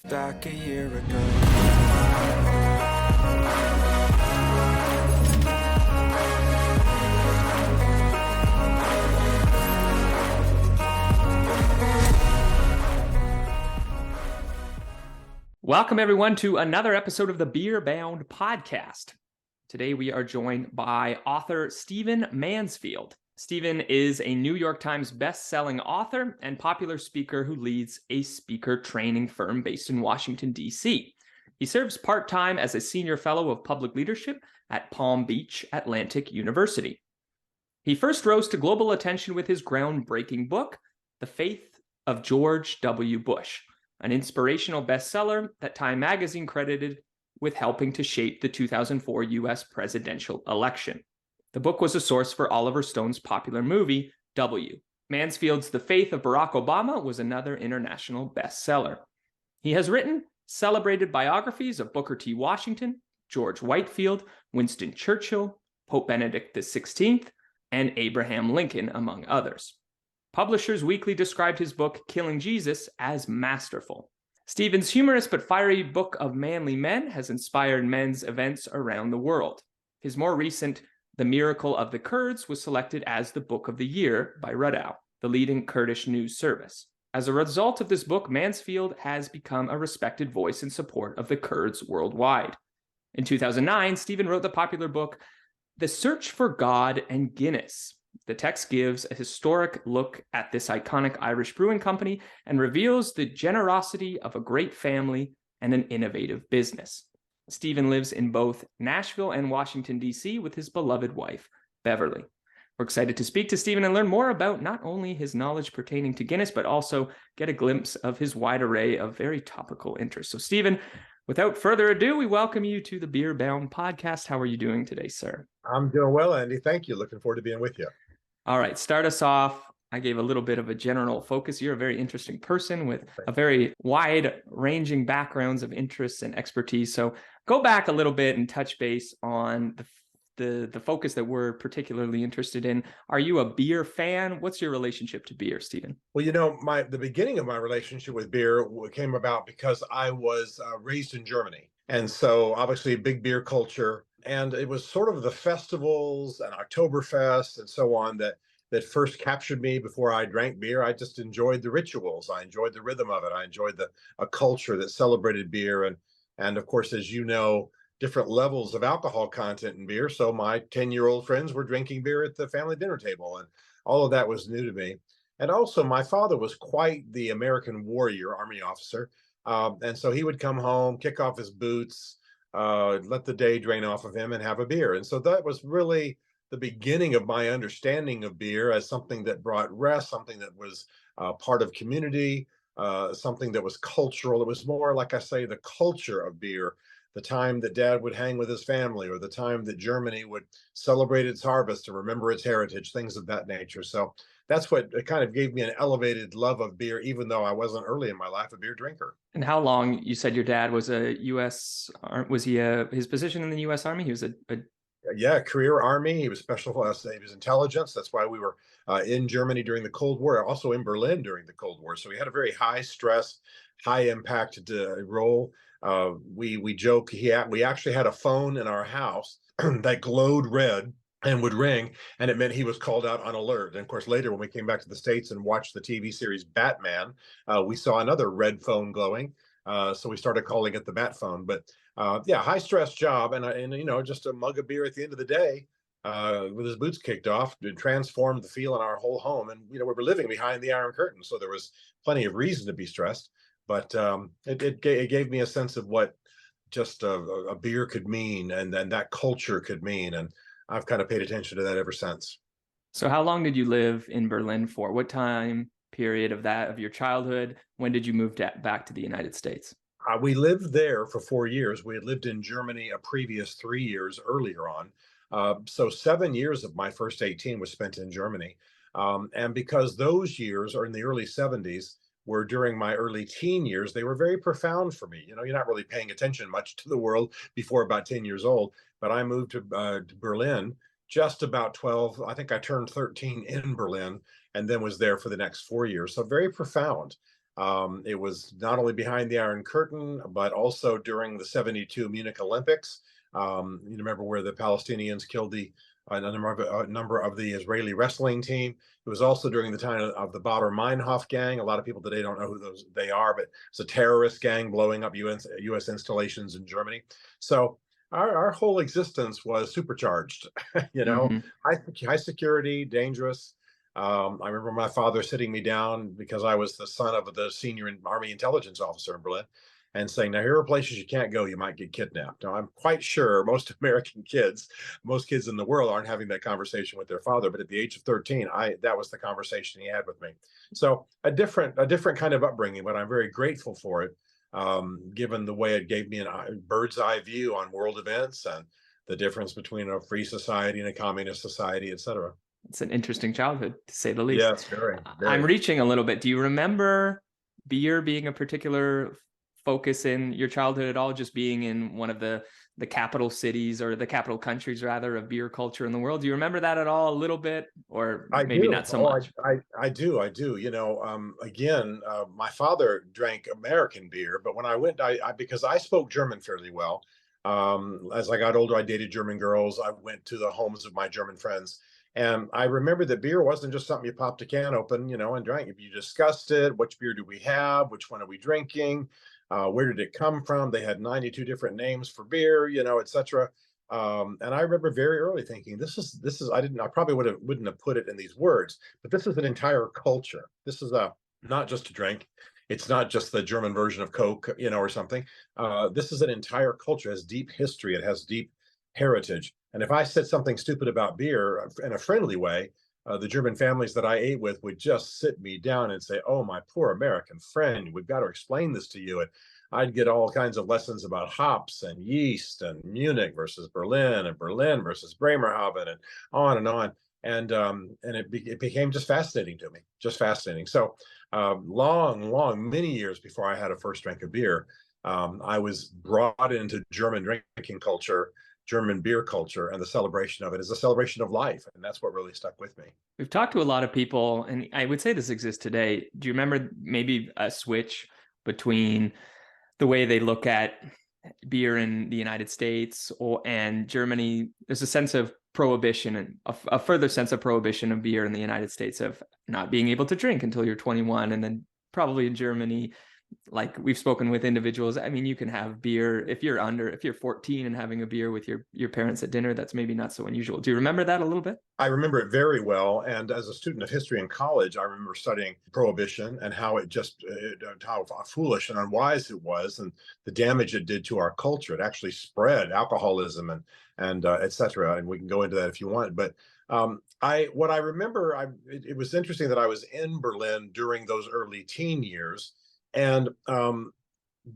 back a year ago. Welcome, everyone, to another episode of the Beer Bound Podcast. Today, we are joined by author Stephen Mansfield. Stephen is a New York Times best-selling author and popular speaker who leads a speaker training firm based in Washington, D.C. He serves part-time as a senior fellow of public leadership at Palm Beach Atlantic University. He first rose to global attention with his groundbreaking book, The Faith of George W. Bush, an inspirational bestseller that Time magazine credited with helping to shape the 2004 U.S. presidential election. The book was a source for Oliver Stone's popular movie, W. Mansfield's The Faith of Barack Obama was another international bestseller. He has written celebrated biographies of Booker T. Washington, George Whitefield, Winston Churchill, Pope Benedict XVI, and Abraham Lincoln, among others. Publishers Weekly described his book, Killing Jesus, as masterful. Stephen's humorous but fiery book of manly men has inspired men's events around the world. His more recent, The Miracle of the Kurds, was selected as the Book of the Year by Rudaw, the leading Kurdish news service. As a result of this book, Mansfield has become a respected voice in support of the Kurds worldwide. In 2009, Stephen wrote the popular book, The Search for God and Guinness. The text gives a historic look at this iconic Irish brewing company and reveals the generosity of a great family and an innovative business. Stephen lives in both Nashville and Washington, D.C. with his beloved wife, Beverly. We're excited to speak to Stephen and learn more about not only his knowledge pertaining to Guinness, but also get a glimpse of his wide array of very topical interests. So, Stephen, without further ado, we welcome you to the Beer Bound Podcast. How are you doing today, sir? I'm doing well, Andy. Thank you. Looking forward to being with you. All right, start us off. I gave a little bit of a general focus. You're a very interesting person with a very wide-ranging backgrounds of interests and expertise. So go back a little bit and touch base on the focus that we're particularly interested in. Are you a beer fan? What's your relationship to beer, Stephen? Well, the beginning of my relationship with beer came about because I was raised in Germany. And so obviously a big beer culture. And it was sort of the festivals and Oktoberfest and so on that first captured me before I drank beer. I just enjoyed the rituals. I enjoyed the rhythm of it. I enjoyed a culture that celebrated beer. And of course, as you know, different levels of alcohol content in beer. So my 10-year-old friends were drinking beer at the family dinner table. And all of that was new to me. And also my father was quite the American warrior, Army officer. And so he would come home, kick off his boots, let the day drain off of him and have a beer. And so that was really the beginning of my understanding of beer as something that brought rest, something that was part of community, something that was cultural. It was more, like I say, the culture of beer, the time that Dad would hang with his family, or the time that Germany would celebrate its harvest and remember its heritage, things of that nature. So that's what it kind of gave me an elevated love of beer, even though I wasn't early in my life a beer drinker. And how long, you said your dad was a U.S., was he his position in the U.S. Army? He was Yeah, career Army. He was special, he was intelligence. That's why we were in Germany during the Cold War, also in Berlin during the Cold War. So he had a very high stress, high impact role. We joke, we actually had a phone in our house that glowed red and would ring, and it meant he was called out on alert. And of course, later when we came back to the States and watched the TV series Batman, we saw another red phone glowing. So we started calling it the Bat phone. But yeah, high stress job, and just a mug of beer at the end of the day with his boots kicked off, it transformed the feel in our whole home. And we were living behind the Iron Curtain, so there was plenty of reason to be stressed. But it gave me a sense of what just a beer could mean, and then that culture could mean. And I've kind of paid attention to that ever since. So how long did you live in Berlin for? What time period of your childhood? When did you move back to the United States? We lived there for 4 years. We had lived in Germany a previous 3 years earlier on. So 7 years of my first 18 was spent in Germany. And because those years are in the early 70s, were during my early teen years, they were very profound for me. You're not really paying attention much to the world before about 10 years old. But I moved to Berlin just about 12. I think I turned 13 in Berlin and then was there for the next 4 years. So very profound. It was not only behind the Iron Curtain, but also during the '72 Munich Olympics. You remember where the Palestinians killed a number of the Israeli wrestling team. It was also during the time of the Baader Meinhof gang. A lot of people today don't know who they are, but it's a terrorist gang blowing up U.S. installations in Germany. So our whole existence was supercharged, Hmm. high security, dangerous. I remember my father sitting me down because I was the son of the senior Army intelligence officer in Berlin and saying, now, here are places you can't go. You might get kidnapped. Now, I'm quite sure most American kids, most kids in the world aren't having that conversation with their father. But at the age of 13, that was the conversation he had with me. So a different kind of upbringing, but I'm very grateful for it, given the way it gave me a bird's eye view on world events and the difference between a free society and a communist society, et cetera. It's an interesting childhood, to say the least. Yes, very, I'm very. reaching a little bit. Do you remember beer being a particular focus in your childhood at all? Just being in one of the capital cities, or the capital countries rather, of beer culture in the world. Do you remember that at all a little bit, or I maybe do. not so Oh, much? I do. I do. Again, my father drank American beer, but when I went, because I spoke German fairly well. As I got older, I dated German girls. I went to the homes of my German friends, and I remember that beer wasn't just something you popped a can open, and drank. You discussed it. Which beer do we have? Which one are we drinking? Where did it come from? They had 92 different names for beer, etc. And I remember very early thinking, this is I probably wouldn't have put it in these words, but this is an entire culture. This is a not just a drink. It's not just the German version of Coke, or something. This is an entire culture. It has deep history. It has deep heritage. And if I said something stupid about beer in a friendly way, the German families that I ate with would just sit me down and say, "Oh, my poor American friend, we've got to explain this to you." And I'd get all kinds of lessons about hops and yeast and Munich versus Berlin and Berlin versus Bremerhaven and on and on. And it became just fascinating to me, just fascinating. So many years before I had a first drink of beer, I was brought into German drinking culture, German beer culture, and the celebration of it is a celebration of life. And that's what really stuck with me. We've talked to a lot of people, and I would say this exists today. Do you remember maybe a switch between the way they look at beer in the United States and Germany? There's a sense of prohibition, and a further sense of prohibition of beer in the United States, of not being able to drink until you're 21. And then probably in Germany, like we've spoken with individuals, I mean, you can have beer if you're 14 and having a beer with your parents at dinner. That's maybe not so unusual. Do you remember that a little bit? I remember it very well. And as a student of history in college, I remember studying Prohibition and how how foolish and unwise it was, and the damage it did to our culture. It actually spread alcoholism and et cetera. And we can go into that if you want. But what I remember, it was interesting that I was in Berlin during those early teen years, and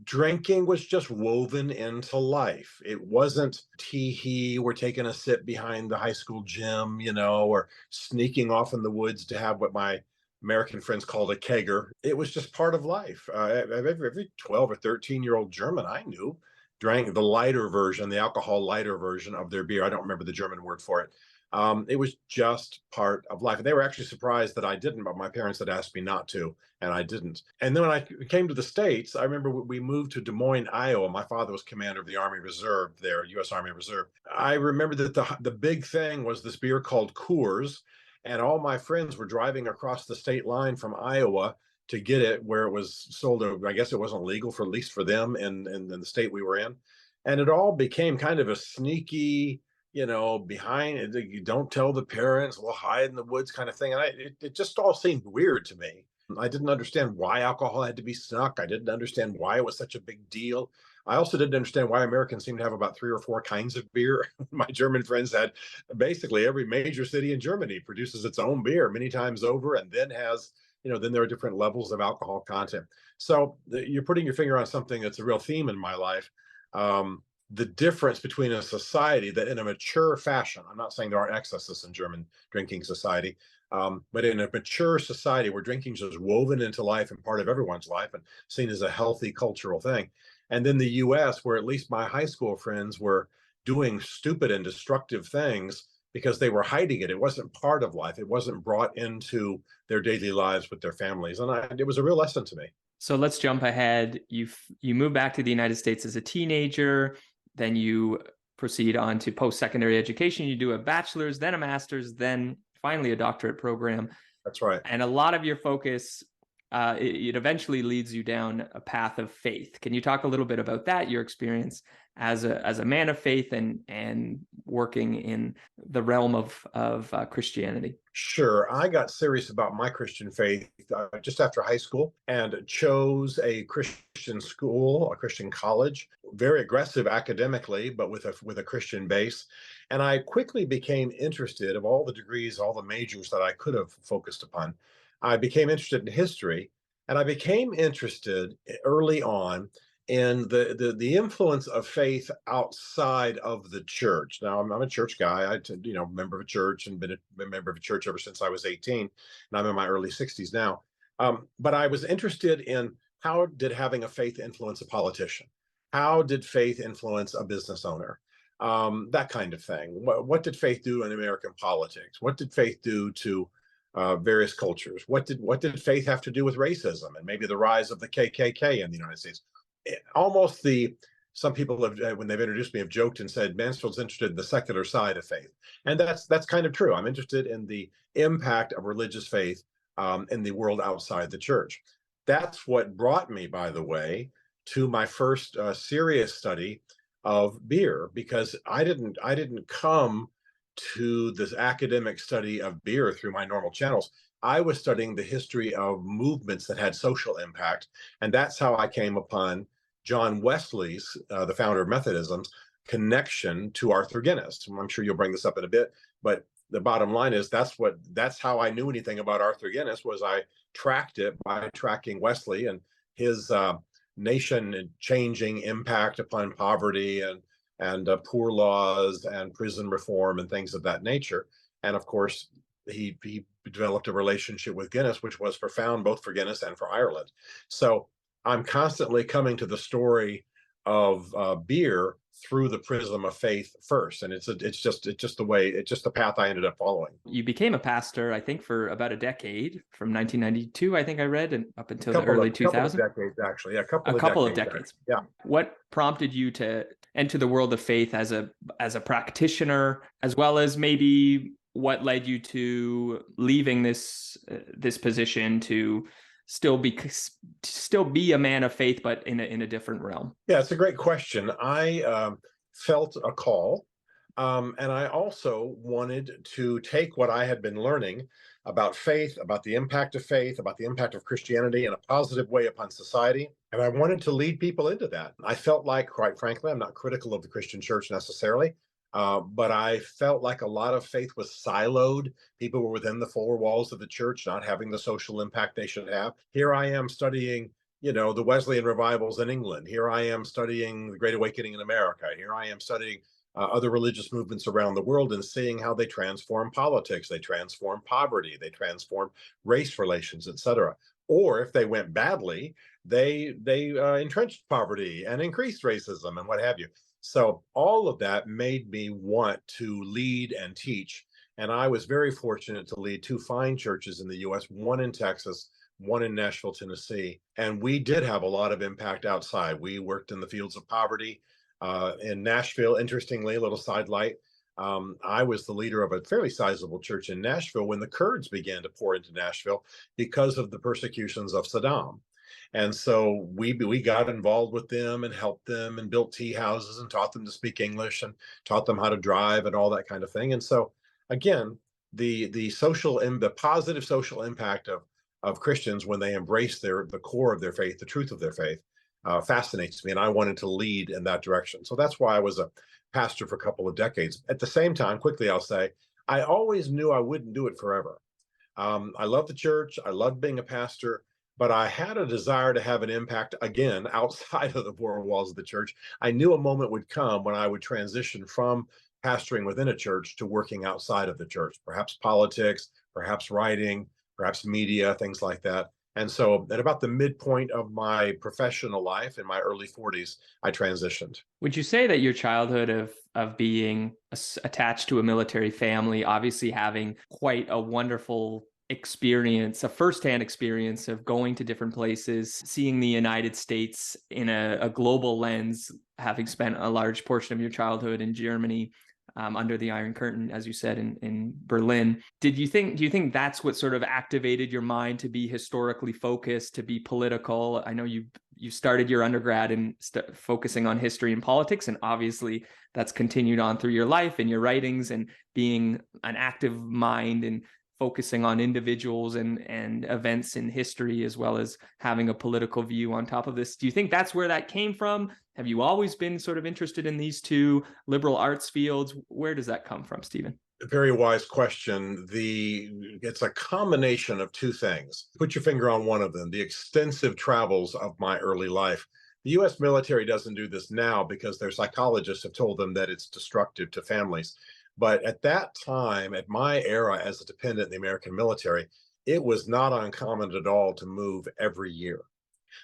drinking was just woven into life. It wasn't tee-hee, we're taking a sip behind the high school gym, or sneaking off in the woods to have what my American friends called a kegger. It was just part of life. Every 12 or 13-year-old German I knew drank the lighter version, the alcohol lighter version of their beer. I don't remember the German word for it. It was just part of life. And they were actually surprised that I didn't, but my parents had asked me not to, and I didn't. And then when I came to the States, I remember we moved to Des Moines, Iowa. My father was commander of the Army Reserve there, U.S. Army Reserve. I remember that the big thing was this beer called Coors, and all my friends were driving across the state line from Iowa to get it where it was sold. I guess it wasn't legal, for at least for them in the state we were in. And it all became kind of a sneaky, behind, you don't tell the parents, we'll hide in the woods kind of thing. And it just all seemed weird to me. I didn't understand why alcohol had to be snuck. I didn't understand why it was such a big deal. I also didn't understand why Americans seem to have about 3 or 4 kinds of beer. My German friends had basically every major city in Germany produces its own beer many times over, and then has, then there are different levels of alcohol content. So you're putting your finger on something that's a real theme in my life. The difference between a society that in a mature fashion, I'm not saying there aren't excesses in German drinking society, but in a mature society where drinking is woven into life and part of everyone's life and seen as a healthy cultural thing. And then the US, where at least my high school friends were doing stupid and destructive things, because they were hiding it. It wasn't part of life. It wasn't brought into their daily lives with their families. And it was a real lesson to me. So let's jump ahead. You move back to the United States as a teenager, then you proceed on to post-secondary education. You do a bachelor's, then a master's, then finally a doctorate program. That's right. And a lot of your focus, it eventually leads you down a path of faith. Can you talk a little bit about that, your experience as a man of faith and working in the realm of Christianity? Sure. I got serious about my Christian faith just after high school and chose a Christian school, a Christian college, very aggressive academically, but with a Christian base. And I quickly became interested, of all the degrees, all the majors that I could have focused upon. I became interested in history, and I became interested early on in the influence of faith outside of the church. Now, I'm a church guy. Member of a church, and been a member of a church ever since I was 18, and I'm in my early 60s now. But I was interested in, how did having a faith influence a politician? How did faith influence a business owner? That kind of thing. What did faith do in American politics? What did faith do to various cultures? What did faith have to do with racism and maybe the rise of the KKK in the United States? Some people have, when they've introduced me, have joked and said Mansfield's interested in the secular side of faith, and that's kind of true. I'm interested in the impact of religious faith in the world outside the church. That's what brought me, by the way, to my first serious study of beer, because I didn't come to this academic study of beer through my normal channels. I was studying the history of movements that had social impact, and that's how I came upon John Wesley's, the founder of Methodism's, connection to Arthur Guinness. I'm sure you'll bring this up in a bit, but the bottom line is that's how I knew anything about Arthur Guinness. Was I tracked it by tracking Wesley and his nation-changing impact upon poverty and poor laws and prison reform and things of that nature. And of course, he developed a relationship with Guinness, which was profound both for Guinness and for Ireland. So I'm constantly coming to the story of beer through the prism of faith first, and it's just the path I ended up following. You became a pastor, I think, for about a decade, from 1992, I think I read, and up until the early 2000s. A couple of decades, actually. A couple of decades. Yeah. What prompted you to enter the world of faith as a practitioner, as well as maybe what led you to leaving this position to still be a man of faith, but in a different realm? Yeah, it's a great question. I felt a call, and I also wanted to take what I had been learning about faith, about the impact of faith, about the impact of Christianity in a positive way upon society, and I wanted to lead people into that. I felt like, quite frankly, I'm not critical of the Christian church necessarily, but I felt like a lot of faith was siloed. People were within the four walls of the church, not having the social impact they should have. Here I am studying, the Wesleyan revivals in England. Here I am studying the Great Awakening in America. Here I am studying other religious movements around the world and seeing how they transform politics, they transform poverty, they transform race relations, etc. Or if they went badly, they entrenched poverty and increased racism and what have you. So all of that made me want to lead and teach. And I was very fortunate to lead two fine churches in the U.S., one in Texas, one in Nashville, Tennessee. And we did have a lot of impact outside. We worked in the fields of poverty. In Nashville, interestingly, a little sidelight, I was the leader of a fairly sizable church in Nashville when the Kurds began to pour into Nashville because of the persecutions of Saddam. And so we got involved with them and helped them and built tea houses and taught them to speak English and taught them how to drive and all that kind of thing. And so again, the positive social impact of Christians when they embrace the core of their faith, the truth of their faith, fascinates me, and I wanted to lead in that direction. So that's why I was a pastor for a couple of decades. At the same time, quickly I'll say, I always knew I wouldn't do it forever. I love the church, I loved being a pastor, but I had a desire to have an impact, again, outside of the four walls of the church. I knew a moment would come when I would transition from pastoring within a church to working outside of the church, perhaps politics, perhaps writing, perhaps media, things like that. And so at about the midpoint of my professional life in my early 40s, I transitioned. Would you say that your childhood of being attached to a military family, obviously having quite a wonderful experience, a firsthand experience of going to different places, seeing the United States in a global lens, having spent a large portion of your childhood in Germany, under the Iron Curtain, as you said, in Berlin. Do you think that's what sort of activated your mind to be historically focused, to be political? I know you started your undergrad in focusing on history and politics, and obviously that's continued on through your life and your writings, and being an active mind and focusing on individuals and events in history, as well as having a political view on top of this. Do you think that's where that came from? Have you always been sort of interested in these two liberal arts fields? Where does that come from, Stephen? A very wise question. It's a combination of two things. Put your finger on one of them, the extensive travels of my early life. The US military doesn't do this now because their psychologists have told them that it's destructive to families. But at that time, at my era as a dependent in the American military, it was not uncommon at all to move every year.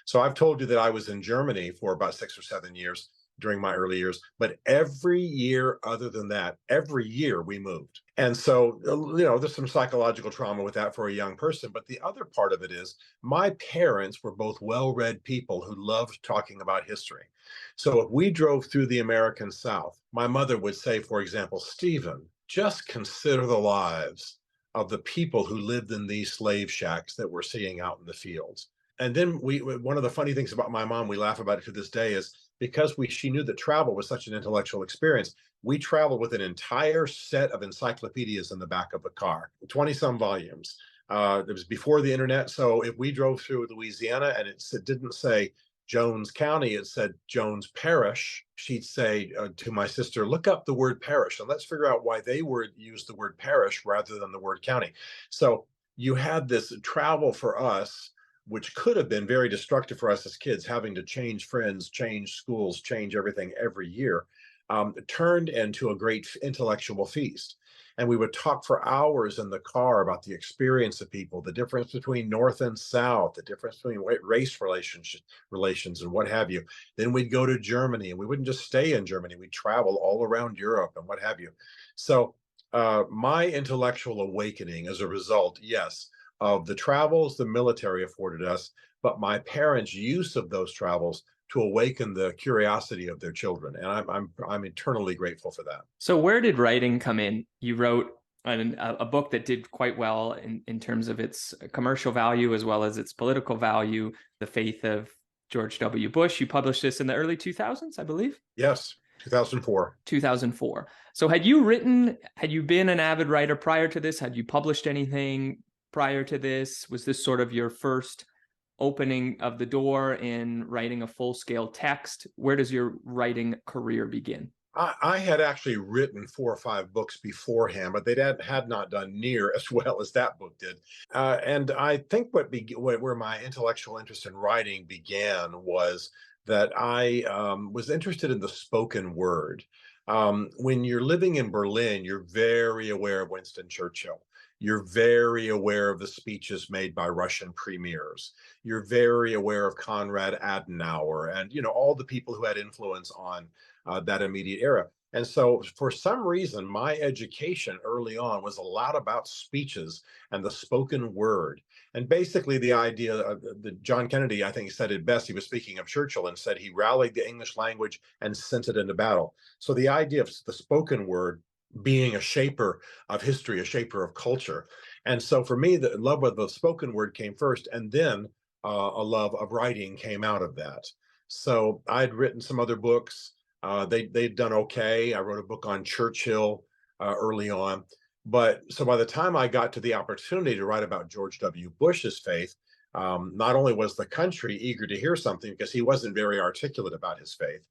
So I've told you that I was in Germany for about 6 or 7 years during my early years, but every year other than that, every year we moved. And so, there's some psychological trauma with that for a young person. But the other part of it is my parents were both well-read people who loved talking about history. So if we drove through the American South, my mother would say, for example, Stephen, just consider the lives of the people who lived in these slave shacks that we're seeing out in the fields. And then one of the funny things about my mom, we laugh about it to this day, is because she knew that travel was such an intellectual experience, we traveled with an entire set of encyclopedias in the back of the car, 20 some volumes. It was before the internet. So if we drove through Louisiana and it didn't say Jones County, it said Jones Parish, she'd say to my sister, look up the word parish and let's figure out why they used the word parish rather than the word county. So you had this travel for us, which could have been very destructive for us as kids, having to change friends, change schools, change everything every year, turned into a great intellectual feast. And we would talk for hours in the car about the experience of people, the difference between North and South, the difference between race relations and what have you. Then we'd go to Germany, and we wouldn't just stay in Germany. We'd travel all around Europe and what have you. So my intellectual awakening as a result, yes, of the travels the military afforded us, but my parents' use of those travels to awaken the curiosity of their children, and I'm eternally grateful for that. So where did writing come in? You wrote a book that did quite well in terms of its commercial value as well as its political value, The Faith of George W. Bush. You published this in the early 2000s, I believe? Yes, 2004. 2004. So had you been an avid writer prior to this? Had you published anything prior to this? Was this sort of your first opening of the door in writing a full-scale text? Where does your writing career begin? I had actually written 4 or 5 books beforehand, but they had not done near as well as that book did. And I think where my intellectual interest in writing began was that I was interested in the spoken word. When you're living in Berlin, you're very aware of Winston Churchill. You're very aware of the speeches made by Russian premiers. You're very aware of Konrad Adenauer and, all the people who had influence on that immediate era. And so for some reason, my education early on was a lot about speeches and the spoken word. And basically the idea of John Kennedy, I think, said it best. He was speaking of Churchill and said he rallied the English language and sent it into battle. So the idea of the spoken word being a shaper of history, a shaper of culture. And so for me, the love of the spoken word came first, and then a love of writing came out of that. So I'd written some other books. They'd done okay. I wrote a book on Churchill early on. But so by the time I got to the opportunity to write about George W. Bush's faith, not only was the country eager to hear something because he wasn't very articulate about his faith,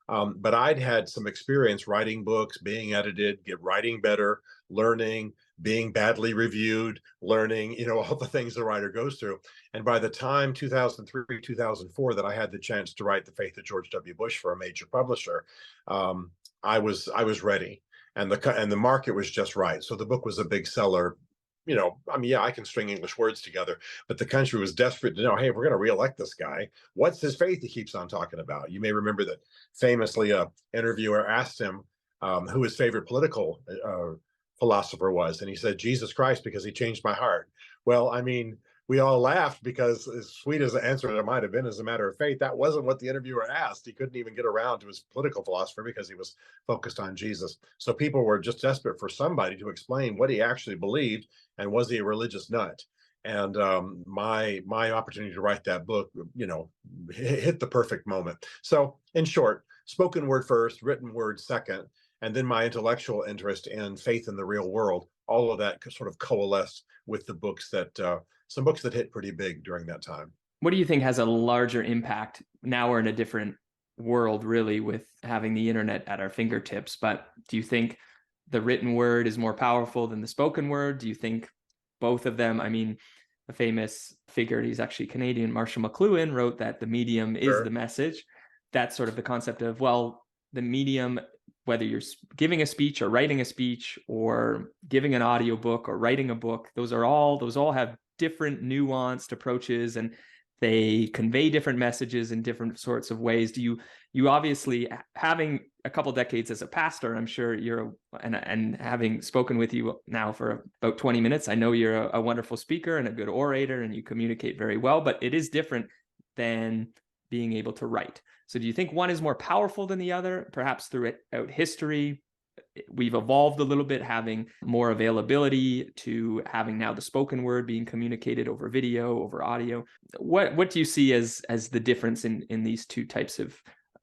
but I'd had some experience writing books, being edited, writing better, learning, being badly reviewed, learning, all the things the writer goes through. And by the time 2003, 2004, that I had the chance to write The Faith of George W. Bush for a major publisher, I was ready, and the market was just right. So the book was a big seller I mean, yeah, I can string English words together, but the country was desperate to know, hey, if we're going to reelect this guy, what's his faith he keeps on talking about? You may remember that famously a interviewer asked him who his favorite political philosopher was, and he said Jesus Christ because he changed my heart. Well, I mean, we all laughed because, as sweet as the answer it might have been as a matter of faith, that wasn't what the interviewer asked. He couldn't even get around to his political philosopher because he was focused on Jesus. So people were just desperate for somebody to explain what he actually believed, and was he a religious nut? And my opportunity to write that book, hit the perfect moment. So, in short, spoken word first, written word second, and then my intellectual interest in faith in the real world. All of that sort of coalesced with the books that some books that hit pretty big during that time. What do you think has a larger impact? Now we're in a different world, really, with having the internet at our fingertips. But do you think the written word is more powerful than the spoken word? Do you think both of them? I mean, a famous figure, he's actually Canadian, Marshall McLuhan, wrote that the medium is the message. That's sort of the concept of, well, the medium, whether you're giving a speech or writing a speech or giving an audiobook or writing a book, those all have different nuanced approaches, and they convey different messages in different sorts of ways. You obviously, having a couple decades as a pastor, I'm sure and having spoken with you now for about 20 minutes, I know you're a wonderful speaker and a good orator, and you communicate very well, but it is different than being able to write. So do you think one is more powerful than the other? Perhaps throughout history, we've evolved a little bit, having more availability to having now the spoken word being communicated over video, over audio. What do you see as the difference in these two types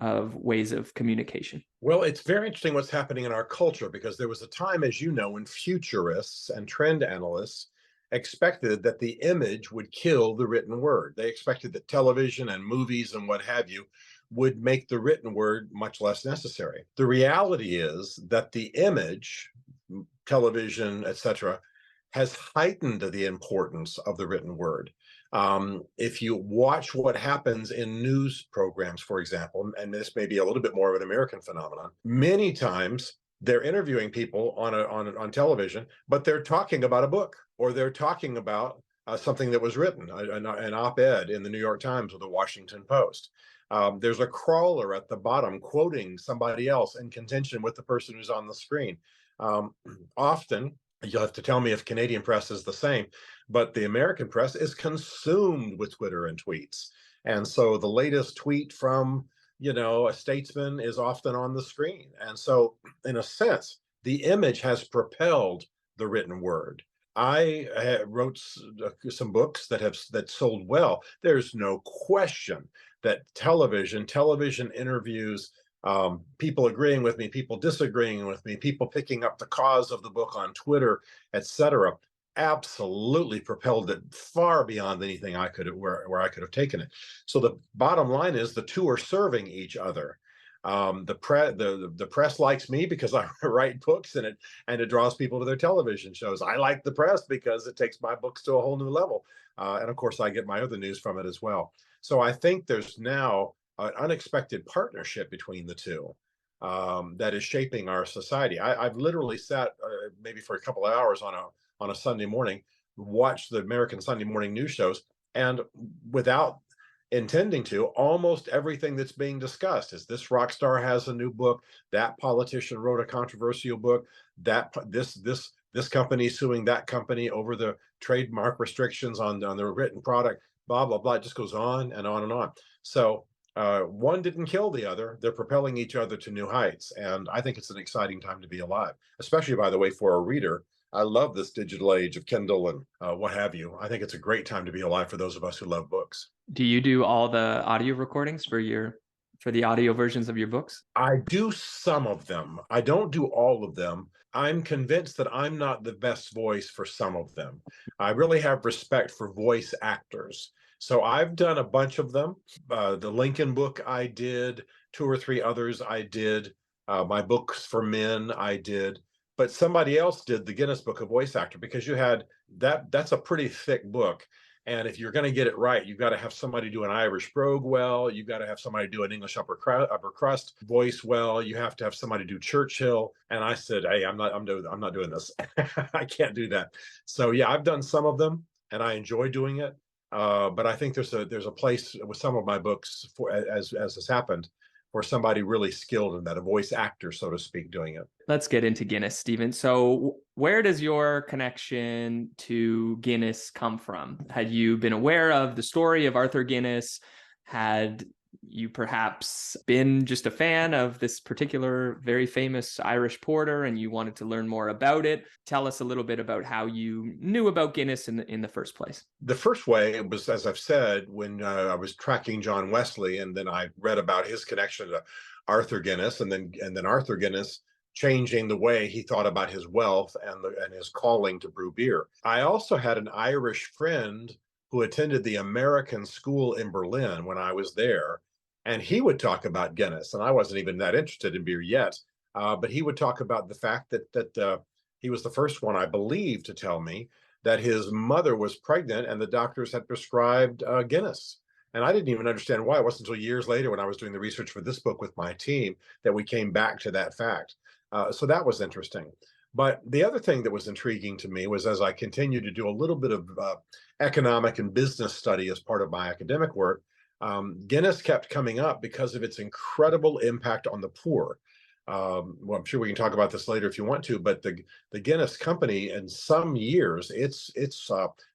of ways of communication? Well, it's very interesting what's happening in our culture, because there was a time, as you know, when futurists and trend analysts expected that the image would kill the written word. They expected that television and movies and what have you would make the written word much less necessary. The reality is that the image, television, etc., has heightened the importance of the written word. If you watch what happens in news programs, for example, and this may be a little bit more of an American phenomenon, many times they're interviewing people on television, but they're talking about a book, or they're talking about something that was written, an op-ed in the New York Times or the Washington Post. There's a crawler at the bottom quoting somebody else in contention with the person who's on the screen. Often, you'll have to tell me if Canadian press is the same, but the American press is consumed with Twitter and tweets. And so the latest tweet from, a statesman is often on the screen. And so, in a sense, the image has propelled the written word. I wrote some books that sold well. There's no question that television interviews, people agreeing with me, people disagreeing with me, people picking up the cause of the book on Twitter, etc., absolutely propelled it far beyond anything I could where I could have taken it. So the bottom line is the two are serving each other. The press likes me because I write books, and it draws people to their television shows. I like the press because it takes my books to a whole new level, and of course I get my other news from it as well. So I think there's now an unexpected partnership between the two that is shaping our society. I've literally sat maybe for a couple of hours on a Sunday morning, watched the American Sunday morning news shows, and without intending to, almost everything that's being discussed is this rock star has a new book, that politician wrote a controversial book, that this company suing that company over the trademark restrictions on the written product, blah blah blah. It just goes on and on and on. So one didn't kill the other. They're propelling each other to new heights, and I think it's an exciting time to be alive, especially, by the way, for a reader. I love this digital age of Kindle and what have you. I think it's a great time to be alive for those of us who love books. Do you do all the audio recordings for the audio versions of your books? I do some of them. I don't do all of them. I'm convinced that I'm not the best voice for some of them. I really have respect for voice actors. So I've done a bunch of them. The Lincoln book I did, 2 or 3 others I did. My books for men I did. But somebody else did the Guinness Book of Voice Actor, because you had that's a pretty thick book. And if you're going to get it right, you've got to have somebody do an Irish brogue well. You've got to have somebody do an English upper crust voice well. You have to have somebody do Churchill. And I said, hey, I'm not doing this. I can't do that. So yeah, I've done some of them, and I enjoy doing it. But I think there's a place with some of my books, for as has happened, for somebody really skilled in that, a voice actor, so to speak, doing it. Let's get into Guinness, Stephen. So where does your connection to Guinness come from? Had you been aware of the story of Arthur Guinness? Had you perhaps been just a fan of this particular very famous Irish porter and you wanted to learn more about it? Tell us a little bit about how you knew about Guinness in the first place. The first way was, as I've said, when I was tracking John Wesley, and then I read about his connection to Arthur Guinness, and then Arthur Guinness changing the way he thought about his wealth and his calling to brew beer. I also had an Irish friend who attended the American school in Berlin when I was there, and he would talk about Guinness, and I wasn't even that interested in beer yet, but he would talk about the fact that he was the first one, I believe, to tell me that his mother was pregnant and the doctors had prescribed Guinness. And I didn't even understand why. It wasn't until years later, when I was doing the research for this book with my team, that we came back to that fact. So that was interesting. But the other thing that was intriguing to me was, as I continued to do a little bit of economic and business study as part of my academic work, Guinness kept coming up because of its incredible impact on the poor. Well, I'm sure we can talk about this later if you want to, but the Guinness company, in some years, its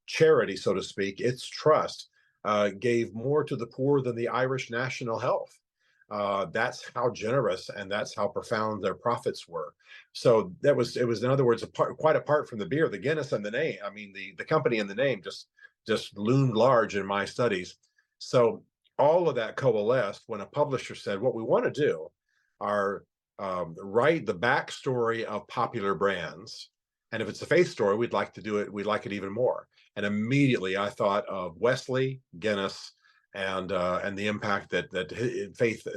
charity, so to speak, its trust, gave more to the poor than the Irish National Health. That's how generous and that's how profound their profits were. So it was, in other words, quite apart from the beer, the Guinness and the name. I mean, the company and the name just loomed large in my studies. So all of that coalesced when a publisher said, what we want to do are write the backstory of popular brands, and if it's a faith story, we'd like to do it. We'd like it even more. And immediately I thought of Wesley, Guinness, and the impact that faith,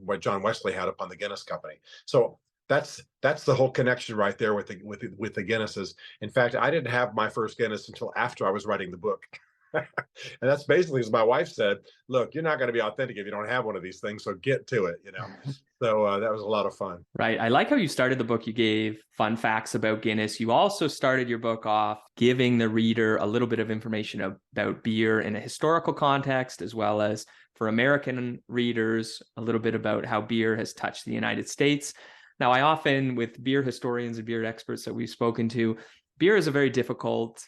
what John Wesley had upon the Guinness company. So that's the whole connection right there with the Guinnesses. In fact, I didn't have my first Guinness until after I was writing the book. And that's basically, as my wife said, look, you're not going to be authentic if you don't have one of these things, so get to it, So that was a lot of fun. Right. I like how you started the book. You gave fun facts about Guinness. You also started your book off giving the reader a little bit of information about beer in a historical context, as well as for American readers, a little bit about how beer has touched the United States. Now, I often, with beer historians and beer experts that we've spoken to, beer is a very difficult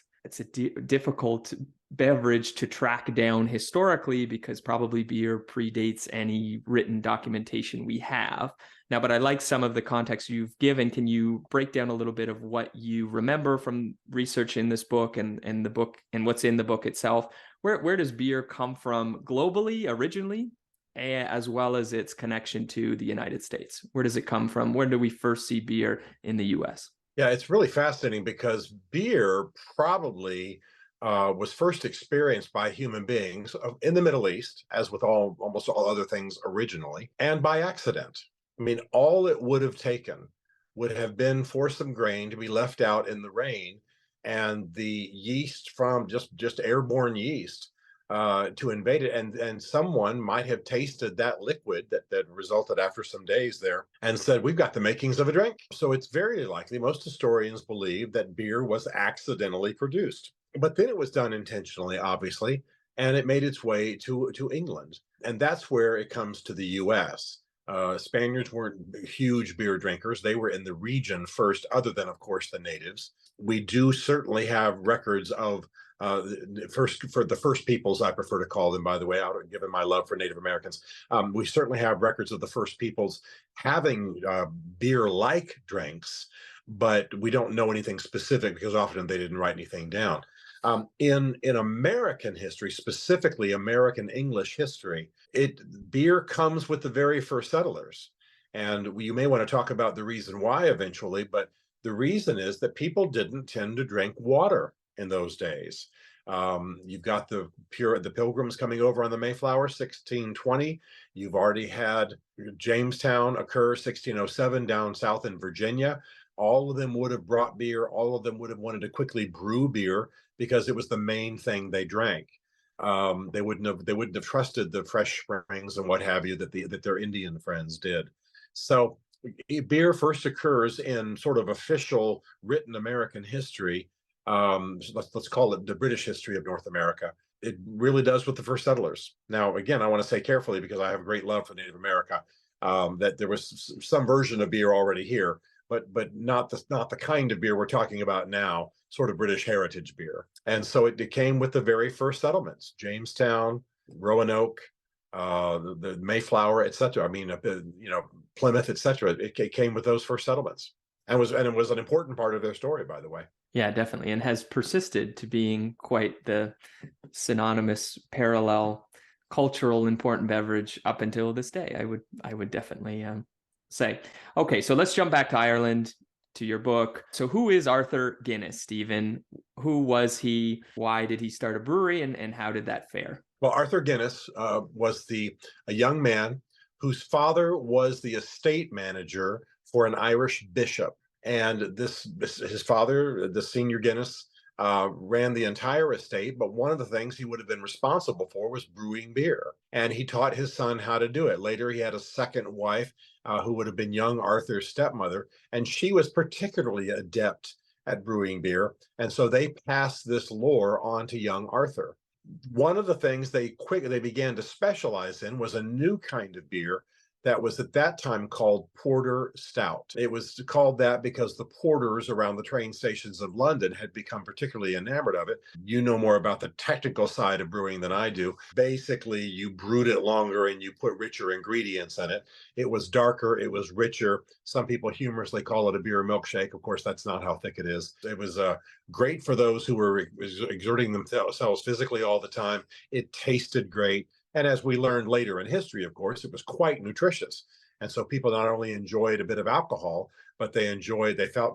beverage to track down historically, because probably beer predates any written documentation we have now. But I like some of the context you've given. Can you break down a little bit of what you remember from research in this book and the book and what's in the book itself? Where does beer come from globally originally, as well as its connection to the United States? Where does it come from? When do we first see beer in the US? Yeah, it's really fascinating because beer probably was first experienced by human beings in the Middle East, as with almost all other things originally, and by accident. I mean, all it would have taken would have been for some grain to be left out in the rain, and the yeast from just airborne yeast to invade it, and someone might have tasted that liquid that resulted after some days there and said, we've got the makings of a drink. So it's very likely, most historians believe, that beer was accidentally produced. But then it was done intentionally, obviously, and it made its way to England. And that's where it comes to the US. Spaniards weren't huge beer drinkers. They were in the region first, other than, of course, the natives. We do certainly have records of the first peoples, I prefer to call them, by the way, given my love for Native Americans. We certainly have records of the first peoples having beer-like drinks, but we don't know anything specific because often they didn't write anything down. In American history, specifically American English history, beer comes with the very first settlers. And you may want to talk about the reason why eventually, but the reason is that people didn't tend to drink water in those days. You've got the Pilgrims coming over on the Mayflower, 1620. You've already had Jamestown occur, 1607, down south in Virginia. All of them would have brought beer. All of them would have wanted to quickly brew beer because it was the main thing they drank. They wouldn't have trusted the fresh springs and what have you that their Indian friends did. So beer first occurs in sort of official written American history. Let's call it the British history of North America. It really does with the first settlers. Now, again, I want to say carefully, because I have a great love for Native America, that there was some version of beer already here, but not the kind of beer we're talking about now, sort of British heritage beer. And so it came with the very first settlements: Jamestown, Roanoke, the Mayflower, etc. I mean, Plymouth, etc. It came with those first settlements, and it was an important part of their story, by the way. Yeah, definitely, and has persisted to being quite the synonymous, parallel, cultural important beverage up until this day. I would definitely say. Okay, so let's jump back to Ireland, to your book. So who is Arthur Guinness, Stephen? Who was he? Why did he start a brewery, and how did that fare? Well, Arthur Guinness was a young man whose father was the estate manager for an Irish bishop. And his father, the senior Guinness, ran the entire estate. But one of the things he would have been responsible for was brewing beer. And he taught his son how to do it. Later, he had a second wife who would have been young Arthur's stepmother. And she was particularly adept at brewing beer. And so they passed this lore on to young Arthur. One of the things they began to specialize in was a new kind of beer that was at that time called porter stout. It was called that because the porters around the train stations of London had become particularly enamored of it. You know more about the technical side of brewing than I do. Basically, you brewed it longer and you put richer ingredients in it. It was darker, it was richer. Some people humorously call it a beer milkshake. Of course, that's not how thick it is. It was great for those who were exerting themselves physically all the time. It tasted great. And as we learned later in history, of course, it was quite nutritious. And so people not only enjoyed a bit of alcohol, but they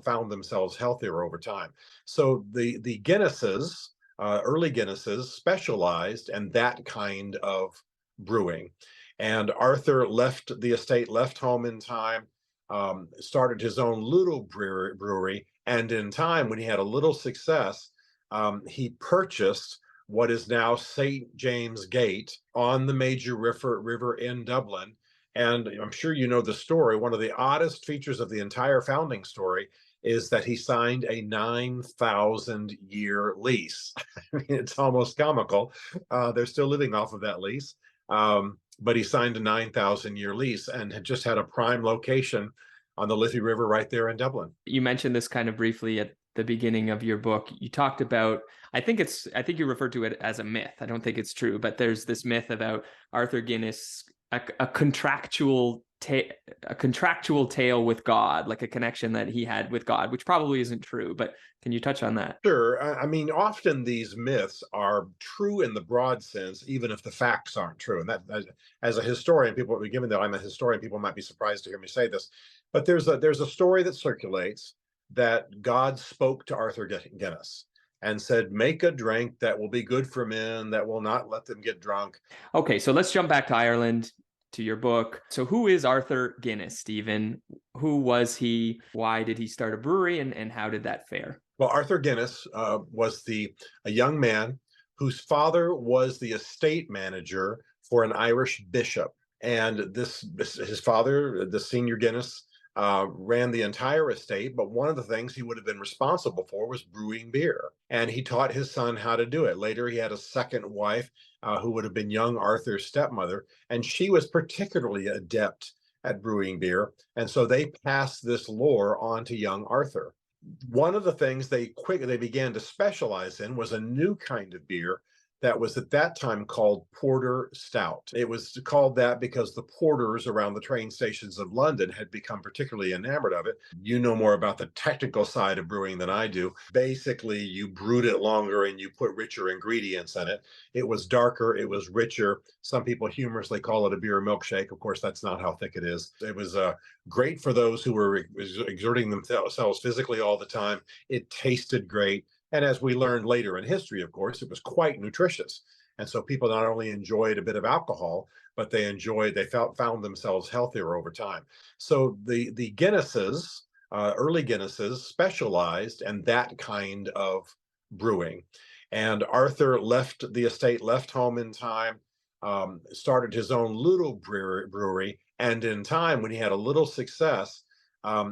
found themselves healthier over time. So the Guinnesses, early Guinnesses, specialized in that kind of brewing. And Arthur left the estate, left home in time, started his own little brewery. And in time, when he had a little success, he purchased what is now St. James Gate on the major river in Dublin. And I'm sure you know the story. One of the oddest features of the entire founding story is that he signed a 9,000-year lease. I mean, it's almost comical. They're still living off of that lease. But he signed a 9,000-year lease and had just had a prime location on the Liffey River right there in Dublin. You mentioned this kind of briefly at the beginning of your book. You talked about, I think you referred to it as a myth. I don't think it's true, but there's this myth about Arthur Guinness, a contractual tale with God, like a connection that he had with God, which probably isn't true, but can you touch on that? Sure. I mean, often these myths are true in the broad sense, even if the facts aren't true. And that, as a historian, given that I'm a historian, people might be surprised to hear me say this, but there's a story that circulates that God spoke to Arthur Guinness and said, make a drink that will be good for men, that will not let them get drunk. Okay, so let's jump back to Ireland, to your book. So who is Arthur Guinness, Stephen? Who was he? Why did he start a brewery, and how did that fare? Well, Arthur Guinness was a young man whose father was the estate manager for an Irish bishop. And his father, the senior Guinness, ran the entire estate. But one of the things he would have been responsible for was brewing beer. And he taught his son how to do it. Later, he had a second wife who would have been young Arthur's stepmother. And she was particularly adept at brewing beer. And so they passed this lore on to young Arthur. One of the things they began to specialize in was a new kind of beer that was at that time called porter stout. It was called that because the porters around the train stations of London had become particularly enamored of it. You know more about the technical side of brewing than I do. Basically, you brewed it longer and you put richer ingredients in it. It was darker, it was richer. Some people humorously call it a beer milkshake. Of course, that's not how thick it is. It was great for those who were exerting themselves physically all the time. It tasted great. And as we learned later in history, of course, it was quite nutritious. And so people not only enjoyed a bit of alcohol, but they found themselves healthier over time. So the Guinnesses, early Guinnesses, specialized in that kind of brewing. And Arthur left the estate, left home in time, started his own little brewery. And in time, when he had a little success,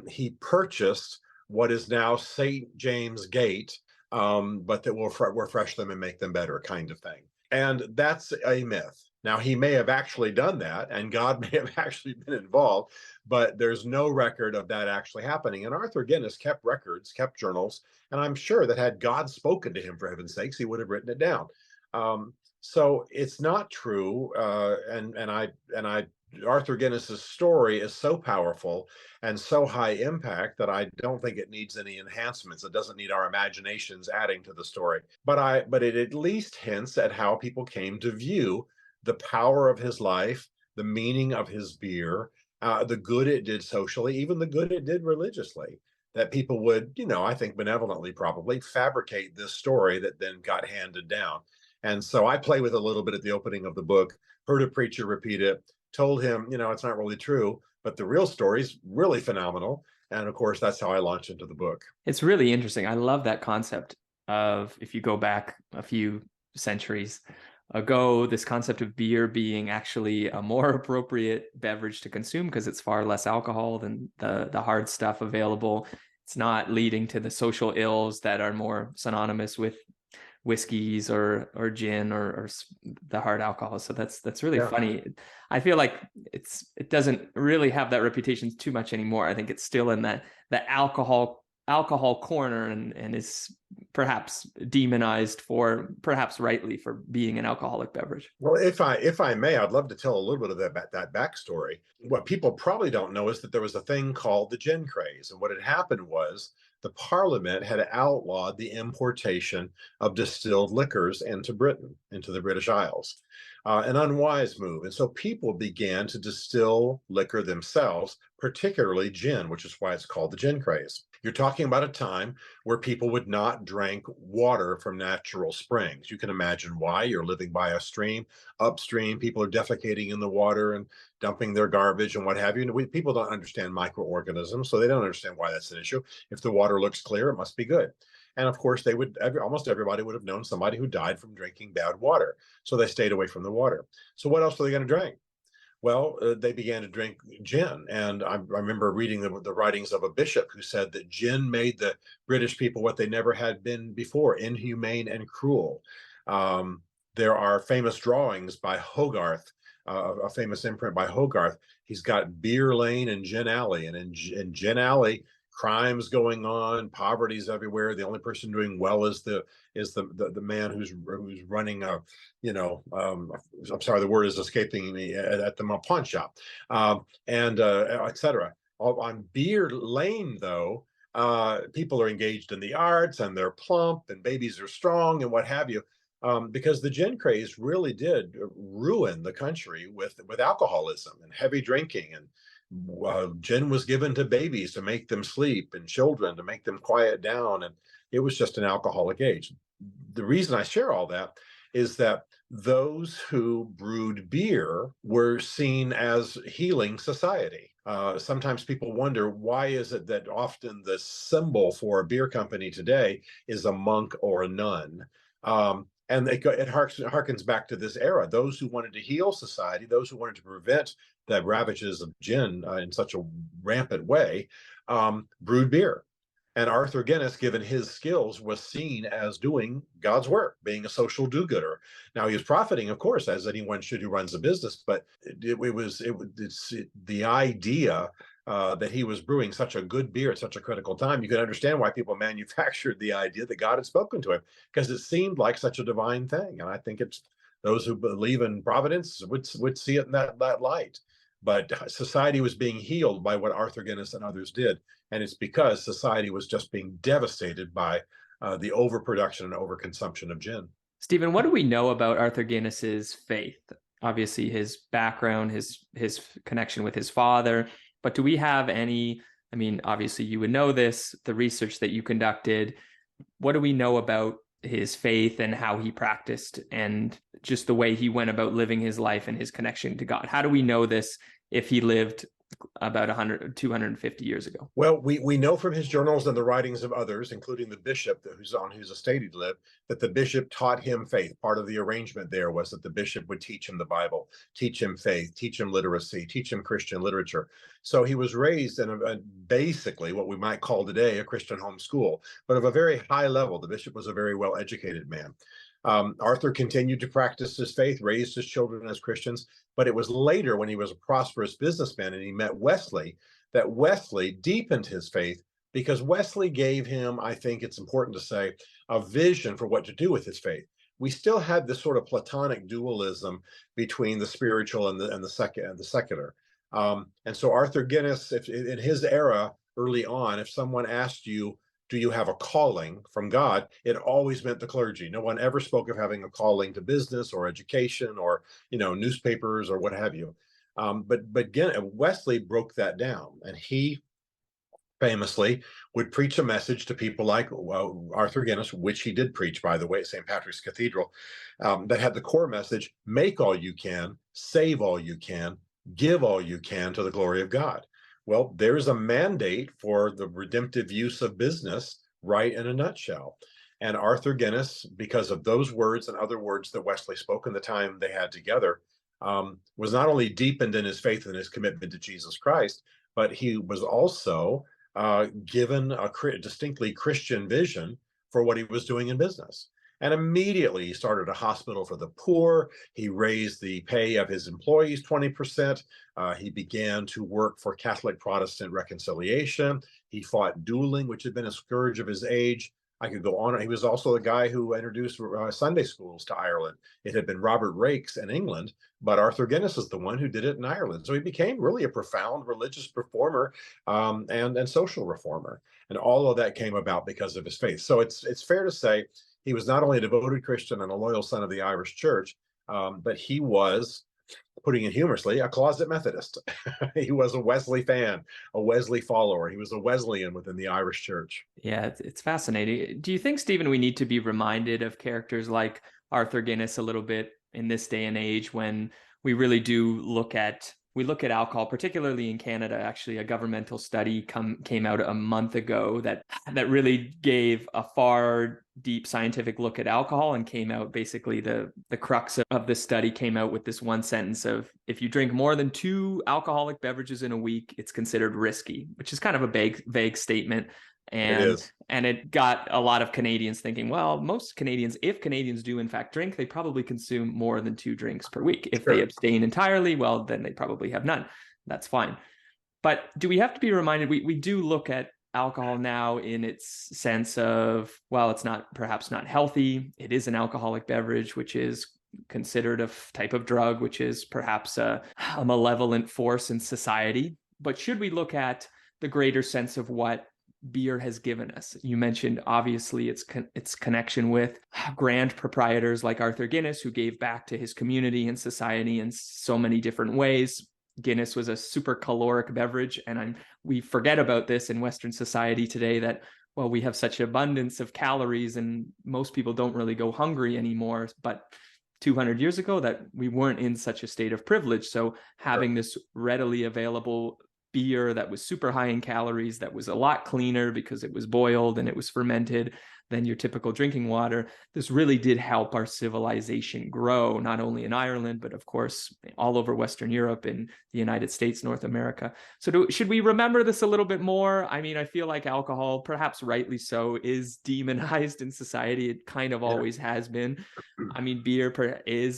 he purchased what is now St. James Gate, but that will refresh them and make them better, kind of thing. And that's a myth. Now, he may have actually done that, and God may have actually been involved, but there's no record of that actually happening. And Arthur Guinness kept records, kept journals, and I'm sure that had God spoken to him, for heaven's sakes, he would have written it down. So it's not true, Arthur Guinness's story is so powerful and so high impact that I don't think it needs any enhancements. It doesn't need our imaginations adding to the story. But it at least hints at how people came to view the power of his life, the meaning of his beer, the good it did socially, even the good it did religiously. That people would, I think benevolently probably fabricate this story that then got handed down. And so I play with a little bit at the opening of the book, heard a preacher repeat it, told him, it's not really true, but the real story is really phenomenal. And of course, that's how I launched into the book. It's really interesting. I love that concept of, if you go back a few centuries ago, this concept of beer being actually a more appropriate beverage to consume because it's far less alcohol than the hard stuff available. It's not leading to the social ills that are more synonymous with whiskeys or gin or the hard alcohol. So that's really funny. I feel like it doesn't really have that reputation too much anymore. I think it's still in the alcohol corner and is perhaps demonized for, perhaps rightly, for being an alcoholic beverage. Well, if I may, I'd love to tell a little bit of that backstory. What people probably don't know is that there was a thing called the gin craze, and what had happened was the Parliament had outlawed the importation of distilled liquors into Britain, into the British Isles. An unwise move. And so people began to distill liquor themselves, particularly gin, which is why it's called the gin craze. You're talking about a time where people would not drink water from natural springs. You can imagine why. You're living by a stream, upstream, people are defecating in the water and dumping their garbage and what have you. People don't understand microorganisms, so they don't understand why that's an issue. If the water looks clear, it must be good. And of course, almost everybody would have known somebody who died from drinking bad water. So they stayed away from the water. So what else were they going to drink? Well, they began to drink gin. And I remember reading the writings of a bishop who said that gin made the British people what they never had been before, inhumane and cruel. There are famous drawings by Hogarth, a famous imprint by Hogarth. He's got Beer Lane and Gin Alley. And in Gin Alley, crimes going on, poverty's everywhere. The only person doing well is the man who's running a, I'm sorry, the word is escaping me, at the pawn shop, etc. On Beer Lane, though, people are engaged in the arts and they're plump and babies are strong and what have you. Because the gin craze really did ruin the country with alcoholism and heavy drinking, and gin was given to babies to make them sleep and children to make them quiet down, and it was just an alcoholic age. The reason I share all that is that those who brewed beer were seen as healing society. Sometimes people wonder, why is it that often the symbol for a beer company today is a monk or a nun? And it harkens back to this era. Those who wanted to heal society, those who wanted to prevent the ravages of gin in such a rampant way, brewed beer. And Arthur Guinness, given his skills, was seen as doing God's work, being a social do-gooder. Now, he was profiting, of course, as anyone should who runs a business, but it's the idea that he was brewing such a good beer at such a critical time. You can understand why people manufactured the idea that God had spoken to him, because it seemed like such a divine thing. And I think it's those who believe in providence would see it in that light. But society was being healed by what Arthur Guinness and others did. And it's because society was just being devastated by the overproduction and overconsumption of gin. Stephen, what do we know about Arthur Guinness's faith? Obviously, his background, his connection with his father. But do we have any, obviously you would know this, the research that you conducted. What do we know about his faith and how he practiced and just the way he went about living his life and his connection to God? How do we know this if he lived about 100, 250 years ago? Well, we know from his journals and the writings of others, including the bishop on whose estate he lived, that the bishop taught him faith. Part of the arrangement there was that the bishop would teach him the Bible, teach him faith, teach him literacy, teach him Christian literature. So he was raised in basically what we might call today a Christian home school, but of a very high level. The bishop was a very well-educated man. Arthur continued to practice his faith, raised his children as Christians, but it was later when he was a prosperous businessman and he met Wesley that Wesley deepened his faith, because Wesley gave him, I think it's important to say, a vision for what to do with his faith. We still had this sort of Platonic dualism between the spiritual and the secular. And so Arthur Guinness, in his era early on, if someone asked you, do you have a calling from God? It always meant the clergy. No one ever spoke of having a calling to business or education or, newspapers or what have you. But Wesley broke that down, and he famously would preach a message to people like Arthur Guinness, which he did preach, by the way, at St. Patrick's Cathedral, that had the core message: make all you can, save all you can, give all you can to the glory of God. Well, there's a mandate for the redemptive use of business, right in a nutshell. And Arthur Guinness, because of those words and other words that Wesley spoke in the time they had together, was not only deepened in his faith and his commitment to Jesus Christ, but he was also given a distinctly Christian vision for what he was doing in business. And immediately he started a hospital for the poor. He raised the pay of his employees 20%. He began to work for Catholic Protestant reconciliation. He fought dueling, which had been a scourge of his age. I could go on. He was also the guy who introduced Sunday schools to Ireland. It had been Robert Raikes in England, but Arthur Guinness is the one who did it in Ireland. So he became really a profound religious reformer and social reformer. And all of that came about because of his faith. So it's fair to say he was not only a devoted Christian and a loyal son of the Irish Church, but he was, putting it humorously, a closet Methodist. He was a Wesley fan, a Wesley follower. He was a Wesleyan within the Irish Church. Yeah, it's fascinating. Do you think, Stephen, we need to be reminded of characters like Arthur Guinness a little bit in this day and age, when we really do look at alcohol, particularly in Canada? Actually, a governmental study came out a month ago that really gave a far deep scientific look at alcohol, and came out basically the crux of the study came out with this one sentence of, if you drink more than 2 alcoholic beverages in a week, it's considered risky, which is kind of a vague statement. And it got a lot of Canadians thinking, well, most Canadians, if Canadians do in fact drink, they probably consume more than 2 drinks per week. If they abstain entirely, well, then they probably have none. That's fine. But do we have to be reminded, we do look at alcohol now in its sense of, well, it's perhaps not healthy. It is an alcoholic beverage, which is considered a type of drug, which is perhaps a malevolent force in society. But should we look at the greater sense of what beer has given us? You mentioned obviously its connection with grand proprietors like Arthur Guinness, who gave back to his community and society in so many different ways. Guinness was a super caloric beverage, and we forget about this in Western society today, that, well, we have such abundance of calories and most people don't really go hungry anymore. But 200 years ago, that we weren't in such a state of privilege. So having this readily available beer that was super high in calories, that was a lot cleaner because it was boiled and it was fermented than your typical drinking water, this really did help our civilization grow, not only in Ireland, but of course all over Western Europe and the United States, North America. So should we remember this a little bit more? I mean, I feel like alcohol, perhaps rightly so, is demonized in society. It kind of always has been. I mean, beer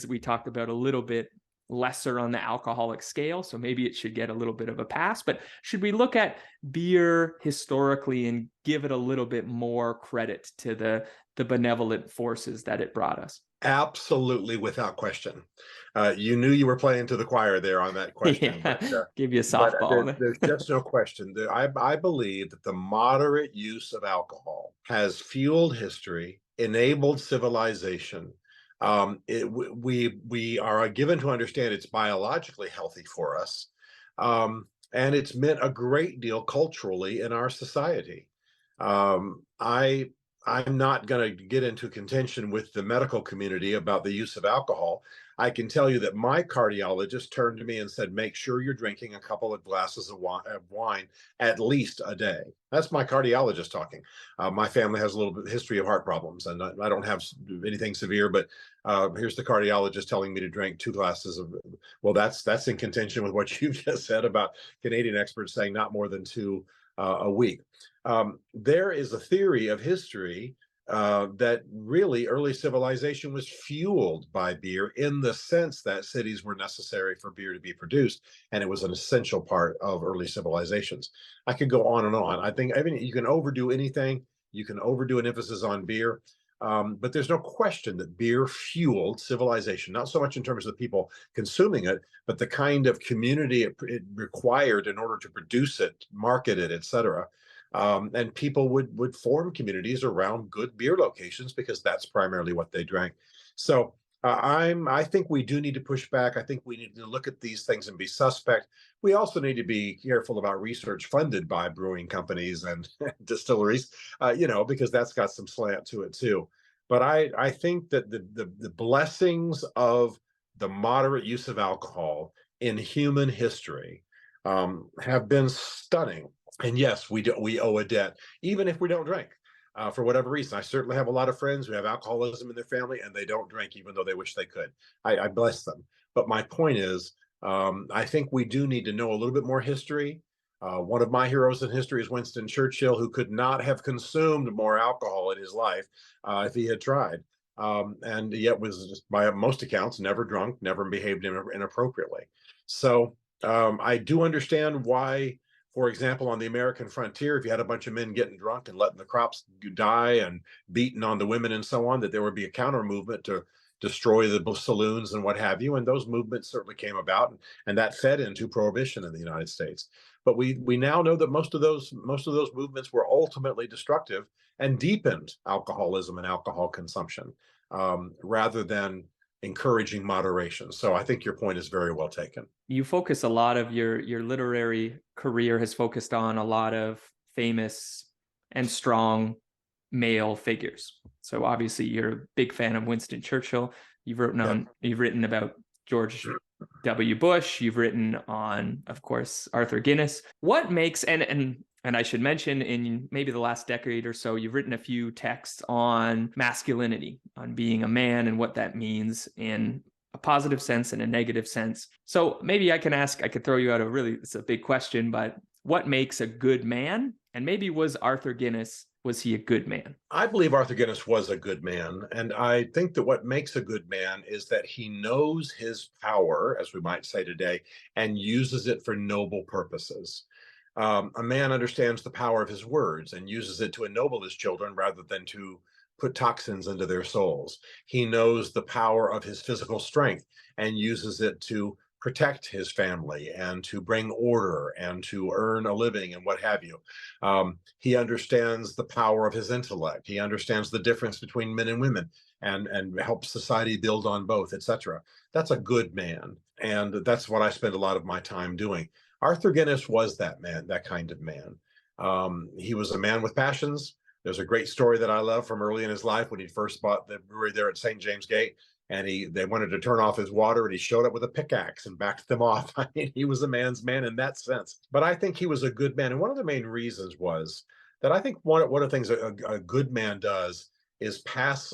we talked about a little bit, lesser on the alcoholic scale, so maybe it should get a little bit of a pass. But should we look at beer historically and give it a little bit more credit to the benevolent forces that it brought us? Absolutely, without question. You knew you were playing to the choir there on that question. Yeah, but, give you a softball. There's just no question. I believe that the moderate use of alcohol has fueled history, enabled civilization. We are given to understand it's biologically healthy for us, and it's meant a great deal culturally in our society. I I'm not going to get into contention with the medical community about the use of alcohol. I can tell you that my cardiologist turned to me and said, make sure you're drinking a couple of glasses of wine at least a day. That's my cardiologist talking. My family has a little bit of history of heart problems, and I don't have anything severe, but here's the cardiologist telling me to drink 2 glasses of, well, that's in contention with what you just said about Canadian experts saying not more than two a week. There is a theory of history that really early civilization was fueled by beer, in the sense that cities were necessary for beer to be produced, and it was an essential part of early civilizations. I could go on and on. I think you can overdo anything. You can overdo an emphasis on beer. But there's no question that beer fueled civilization, not so much in terms of the people consuming it, but the kind of community it required in order to produce it, market it, etc. And people would form communities around good beer locations because that's primarily what they drank. So I think we do need to push back. I think we need to look at these things and be suspect. We also need to be careful about research funded by brewing companies and distilleries, because that's got some slant to it too. But I think that the blessings of the moderate use of alcohol in human history have been stunning. And yes, we owe a debt, even if we don't drink. For whatever reason, I certainly have a lot of friends who have alcoholism in their family and they don't drink, even though they wish they could. I bless them. But my point is, I think we do need to know a little bit more history. One of my heroes in history is Winston Churchill, who could not have consumed more alcohol in his life if he had tried. And yet was, by most accounts, never drunk, never behaved inappropriately. So I do understand why, for example, on the American frontier, if you had a bunch of men getting drunk and letting the crops die and beating on the women and so on, that there would be a counter movement to destroy the saloons and what have you. And those movements certainly came about, and that fed into prohibition in the United States. But we now know that most of those movements were ultimately destructive and deepened alcoholism and alcohol consumption, rather than encouraging moderation. So I think your point is very well taken. You focus a lot of your literary career has focused on a lot of famous and strong male figures. So obviously you're a big fan of Winston Churchill. You've written about George W. Bush. You've written on, of course, Arthur Guinness. What makes, and I should mention, in maybe the last decade or so, you've written a few texts on masculinity, on being a man and what that means in a positive sense and a negative sense. So maybe I could throw you out it's a big question, but what makes a good man? And maybe was he a good man? I believe Arthur Guinness was a good man. And I think that what makes a good man is that he knows his power, as we might say today, and uses it for noble purposes. A man understands the power of his words and uses it to ennoble his children rather than to put toxins into their souls. He knows the power of his physical strength and uses it to protect his family and to bring order and to earn a living and what have you. He understands the power of his intellect. He understands the difference between men and women and helps society build on both, etc. That's a good man. And that's what I spend a lot of my time doing. Arthur Guinness was that man, that kind of man. He was a man with passions. There's a great story that I love from early in his life when he first bought the brewery there at St. James Gate, and they wanted to turn off his water, and he showed up with a pickaxe and backed them off. I mean, he was a man's man in that sense. But I think he was a good man, and one of the main reasons was that I think one of the things a good man does is pass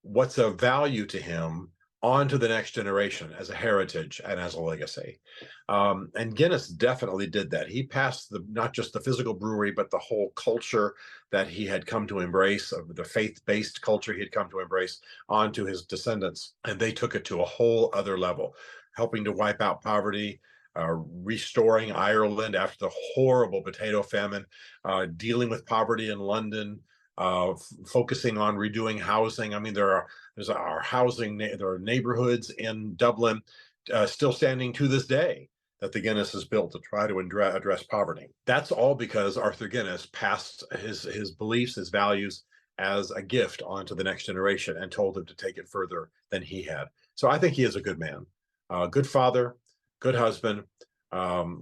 what's of value to him on to the next generation as a heritage and as a legacy. And Guinness definitely did that. He passed not just the physical brewery, but the whole culture that he had come to embrace, of the faith-based culture he had come to embrace, onto his descendants. And they took it to a whole other level, helping to wipe out poverty, restoring Ireland after the horrible potato famine, dealing with poverty in London, focusing on redoing housing. I mean, there are neighborhoods in Dublin still standing to this day that the Guinness has built to try to address poverty. That's all because Arthur Guinness passed his beliefs, his values as a gift onto the next generation and told them to take it further than he had. So I think he is a good man, good father, good husband,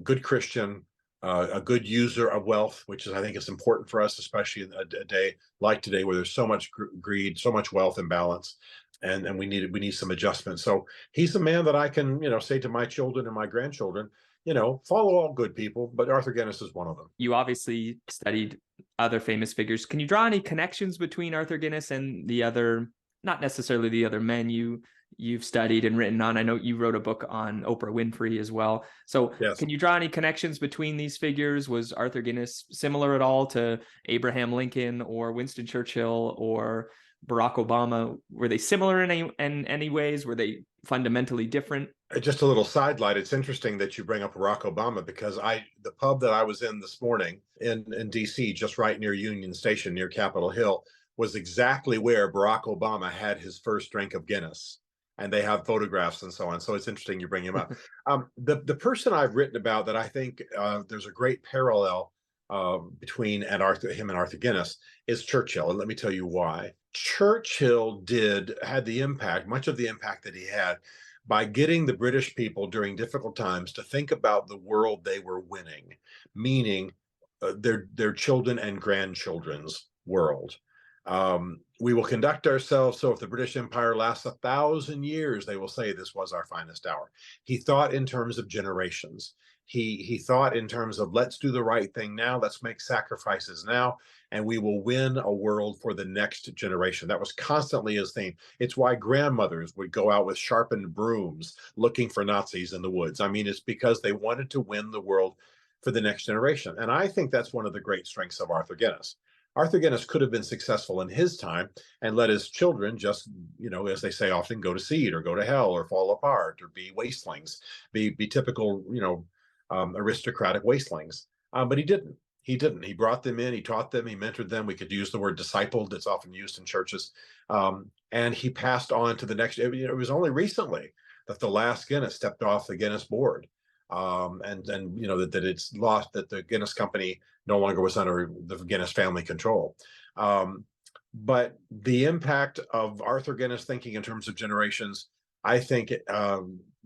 good Christian, a good user of wealth, which is, I think, is important for us, especially in a day like today where there's so much greed, so much wealth imbalance, and we need some adjustment. So he's a man that I can, say to my children and my grandchildren, follow all good people, but Arthur Guinness is one of them. You obviously studied other famous figures. Can you draw any connections between Arthur Guinness and the other, not necessarily the other men you've studied and written on? I know you wrote a book on Oprah Winfrey as well. So Yes. can you draw any connections between these figures? Was Arthur Guinness similar at all to Abraham Lincoln or Winston Churchill or Barack Obama? Were they similar in any ways? Were they fundamentally different? Just a little sidelight. It's interesting that you bring up Barack Obama, because the pub that I was in this morning in DC, just right near Union Station, near Capitol Hill, was exactly where Barack Obama had his first drink of Guinness. And they have photographs and so on. So it's interesting you bring him up. The person I've written about that I think there's a great parallel between him and Arthur Guinness is Churchill. And let me tell you why. Churchill had the impact, much of the impact that he had, by getting the British people during difficult times to think about the world they were winning, meaning their children and grandchildren's world. We will conduct ourselves so if the British Empire lasts 1,000 years, they will say this was our finest hour. He thought in terms of generations. He thought in terms of, let's do the right thing now, let's make sacrifices now, and we will win a world for the next generation. That was constantly his theme. It's why grandmothers would go out with sharpened brooms looking for Nazis in the woods. I mean, it's because they wanted to win the world for the next generation. And I think that's one of the great strengths of Arthur Guinness. Arthur Guinness could have been successful in his time and let his children just, as they say often, go to seed or go to hell or fall apart or be wastelings, be typical, aristocratic wastelings. But he didn't. He didn't. He brought them in. He taught them. He mentored them. We could use the word discipled. It's often used in churches. And he passed on to the next. It was only recently that the last Guinness stepped off the Guinness board. That it's lost, that the Guinness company no longer was under the Guinness family control. But the impact of Arthur Guinness thinking in terms of generations, I think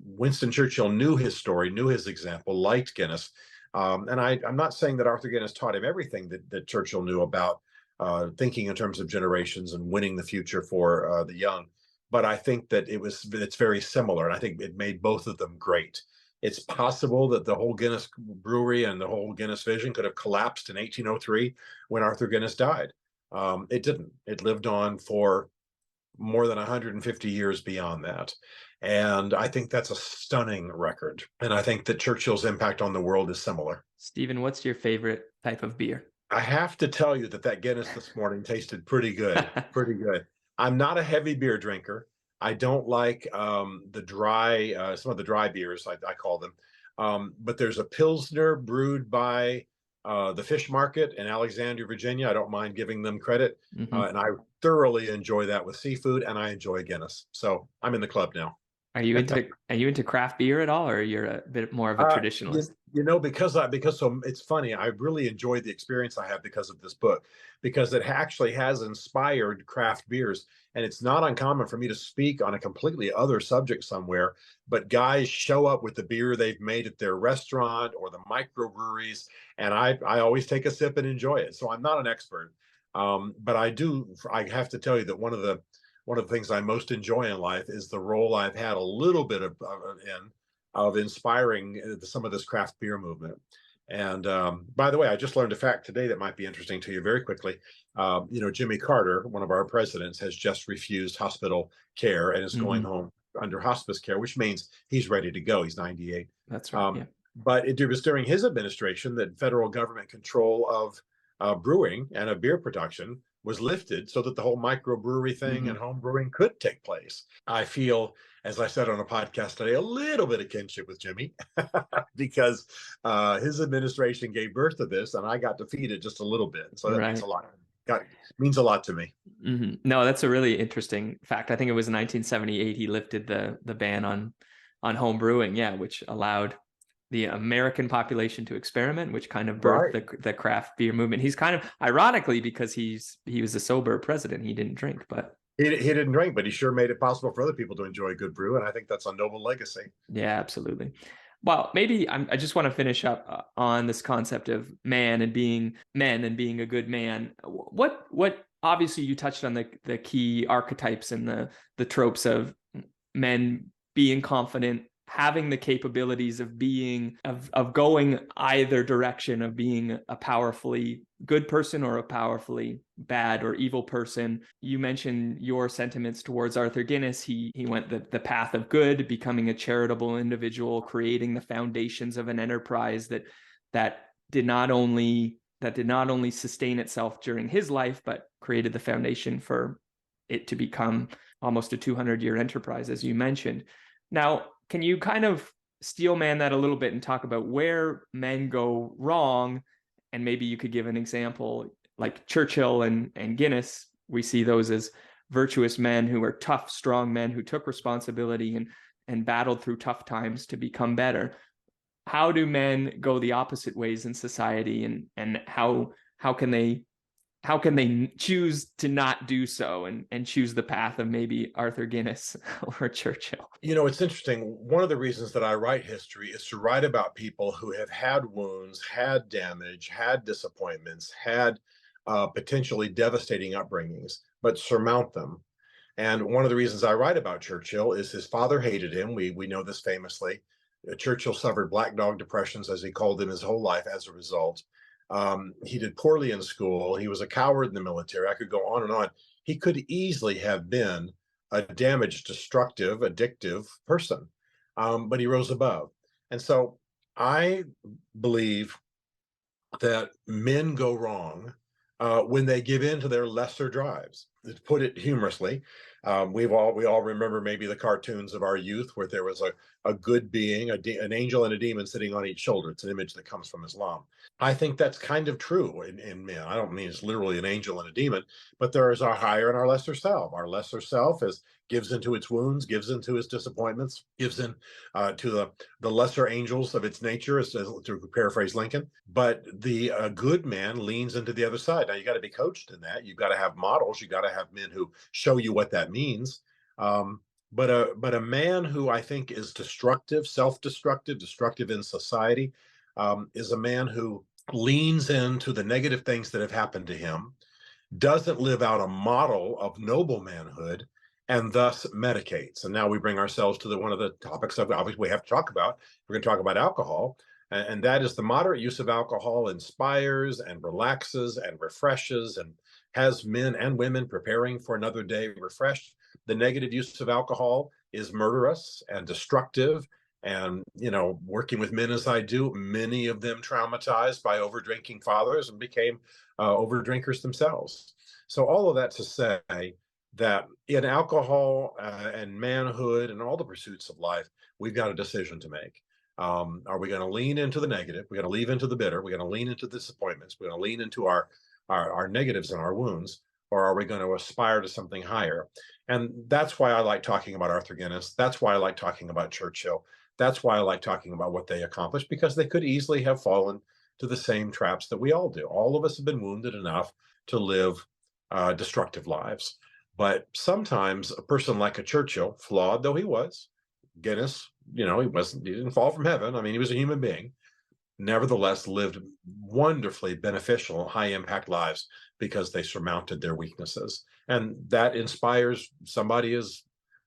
Winston Churchill knew his story, knew his example, liked Guinness. And I'm not saying that Arthur Guinness taught him everything that Churchill knew about thinking in terms of generations and winning the future for the young. But I think that it's very similar. And I think it made both of them great. It's possible that the whole Guinness brewery and the whole Guinness vision could have collapsed in 1803 when Arthur Guinness died. It didn't. It lived on for more than 150 years beyond that. And I think that's a stunning record. And I think that Churchill's impact on the world is similar. Stephen, what's your favorite type of beer? I have to tell you that Guinness this morning tasted pretty good. Pretty good. I'm not a heavy beer drinker. I don't like the dry, some of the dry beers, I call them. But there's a Pilsner brewed by the Fish Market in Alexandria, Virginia. I don't mind giving them credit. Mm-hmm. And I thoroughly enjoy that with seafood, and I enjoy Guinness. So I'm in the club now. Are you into craft beer at all, or you're a bit more of a traditionalist? Because so it's funny. I really enjoyed the experience I have because of this book, because it actually has inspired craft beers. And it's not uncommon for me to speak on a completely other subject somewhere, but guys show up with the beer they've made at their restaurant or the microbreweries, and I always take a sip and enjoy it. So I'm not an expert, but I have to tell you that one of the things I most enjoy in life is the role I've had a little bit of inspiring some of this craft beer movement. And by the way, I just learned a fact today that might be interesting to you very quickly. Jimmy Carter, one of our presidents, has just refused hospital care and is going home under hospice care, which means he's ready to go. He's 98. That's right. Yeah. But it was during his administration that federal government control of brewing and of beer production was lifted so that the whole microbrewery thing and home brewing could take place. I feel, as I said on a podcast today, a little bit of kinship with Jimmy because his administration gave birth to this, and I got to feed it just a little bit. So that means a lot. Means a lot to me. Mm-hmm. No, that's a really interesting fact. I think it was in 1978 he lifted the ban on home brewing, which allowed the American population to experiment, which kind of birthed the craft beer movement. He's kind of, ironically, because he was a sober president, he didn't drink, but he didn't drink, but he sure made it possible for other people to enjoy a good brew, and I think that's a noble legacy. Yeah, absolutely. Well, maybe I just want to finish up on this concept of man and being men and being a good man. What obviously you touched on the key archetypes and the tropes of men being confident, having the capabilities of being of going either direction, of being a powerfully good person or a powerfully bad or evil person. You mentioned your sentiments towards Arthur Guinness. He went the path of good, becoming a charitable individual, creating the foundations of an enterprise that did not only sustain itself during his life, but created the foundation for it to become almost a 200-year enterprise, as you mentioned. Now, can you kind of steel man that a little bit and talk about where men go wrong? And maybe you could give an example like Churchill and Guinness. We see those as virtuous men who are tough, strong men who took responsibility and battled through tough times to become better. How do men go the opposite ways in society, and how can they choose to not do so and choose the path of maybe Arthur Guinness or Churchill? It's interesting. One of the reasons that I write history is to write about people who have had wounds, had damage, had disappointments, had potentially devastating upbringings, but surmount them. And one of the reasons I write about Churchill is his father hated him. We know this famously. Churchill suffered black dog depressions, as he called them, his whole life as a result. He did poorly in school. He was a coward in the military. I could go on and on. He could easily have been a damaged, destructive, addictive person, but he rose above. And so I believe that men go wrong when they give in to their lesser drives. To put it humorously, we all remember maybe the cartoons of our youth where there was a good being, an angel and a demon sitting on each shoulder. It's an image that comes from Islam. I think that's kind of true in men. I don't mean it's literally an angel and a demon, but there is our higher and our lesser self. Our lesser self gives into its wounds, gives into its disappointments, gives in to the lesser angels of its nature, to paraphrase Lincoln. But the good man leans into the other side. Now, you got to be coached in that. You've got to have models. You got to have men who show you what that means. But a man who I think is destructive, self-destructive, destructive in society, is a man who leans into the negative things that have happened to him, doesn't live out a model of noble manhood, and thus medicates. And now we bring ourselves to one of the topics of obviously we have to talk about. We're going to talk about alcohol, and that is the moderate use of alcohol inspires and relaxes and refreshes and has men and women preparing for another day refreshed. The negative use of alcohol is murderous and destructive. And, working with men as I do, many of them traumatized by over-drinking fathers and became over-drinkers themselves. So all of that to say that in alcohol and manhood and all the pursuits of life, we've got a decision to make. Are we going to lean into the negative? We're going to lean into the bitter. We're going to lean into the disappointments. We're going to lean into our negatives and our wounds, or are we going to aspire to something higher? And that's why I like talking about Arthur Guinness. That's why I like talking about Churchill. That's why I like talking about what they accomplished, because they could easily have fallen to the same traps that we all do. All of us have been wounded enough to live destructive lives. But sometimes a person like a Churchill, flawed though he was, Guinness, he didn't fall from heaven. I mean, he was a human being, nevertheless lived wonderfully beneficial, high impact lives because they surmounted their weaknesses. And that inspires somebody as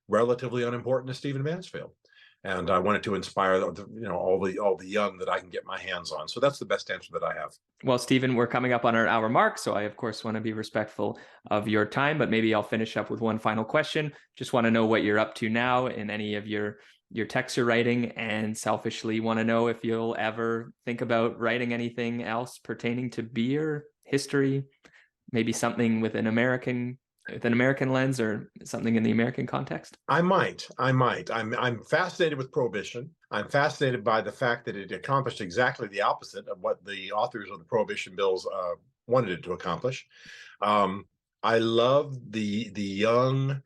relatively unimportant as Stephen Mansfield. And I wanted to inspire all the young that I can get my hands on. So that's the best answer that I have. Well, Stephen, we're coming up on our hour mark, so I of course want to be respectful of your time, but maybe I'll finish up with one final question. Just want to know what you're up to now in any of your texts you're writing, and selfishly want to know if you'll ever think about writing anything else pertaining to beer history, maybe something with an American lens or something in the American context. I might. I'm fascinated with Prohibition. I'm fascinated by the fact that it accomplished exactly the opposite of what the authors of the Prohibition bills wanted it to accomplish. I love the young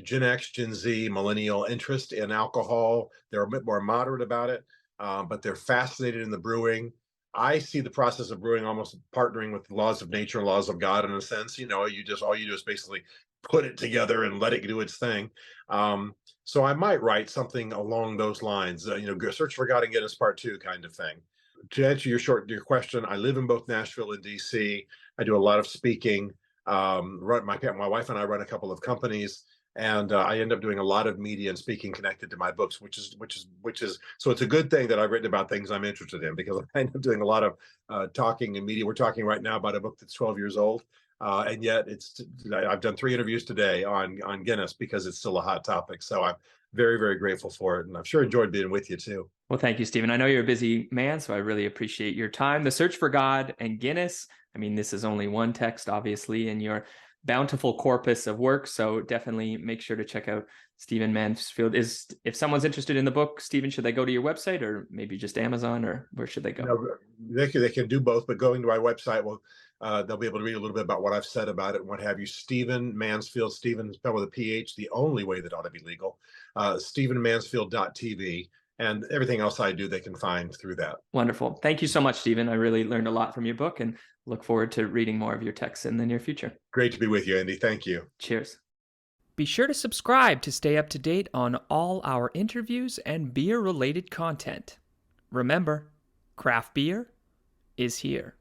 Gen X, Gen Z, millennial interest in alcohol. They're a bit more moderate about it, but they're fascinated in the brewing. I see the process of brewing almost partnering with the laws of nature and laws of God in a sense. All you do is basically put it together and let it do its thing. So I might write something along those lines, Search for God and Guinness Part 2 kind of thing. To answer your question, I live in both Nashville and DC. I do a lot of speaking. My wife and I run a couple of companies, and I end up doing a lot of media and speaking connected to my books, which is so it's a good thing that I've written about things I'm interested in, because I end up doing a lot of talking in media. We're talking right now about a book that's 12 years old. And yet I've done 3 interviews today on Guinness, because it's still a hot topic. So I'm very, very grateful for it. And I've sure enjoyed being with you too. Well, thank you, Stephen. I know you're a busy man, so I really appreciate your time. The Search for God and Guinness. I mean, this is only one text, obviously, in your bountiful corpus of work. So definitely make sure to check out Stephen Mansfield. If someone's interested in the book, Stephen, should they go to your website, or maybe just Amazon, or where should they go? They can do both, but going to my website, they'll be able to read a little bit about what I've said about it and what have you. Stephen Mansfield, Stephen spelled with a PH, the only way that ought to be legal. StephenMansfield.tv, and everything else I do, they can find through that. Wonderful. Thank you so much, Stephen. I really learned a lot from your book and look forward to reading more of your texts in the near future. Great to be with you, Andy. Thank you. Cheers. Be sure to subscribe to stay up to date on all our interviews and beer-related content. Remember, craft beer is here.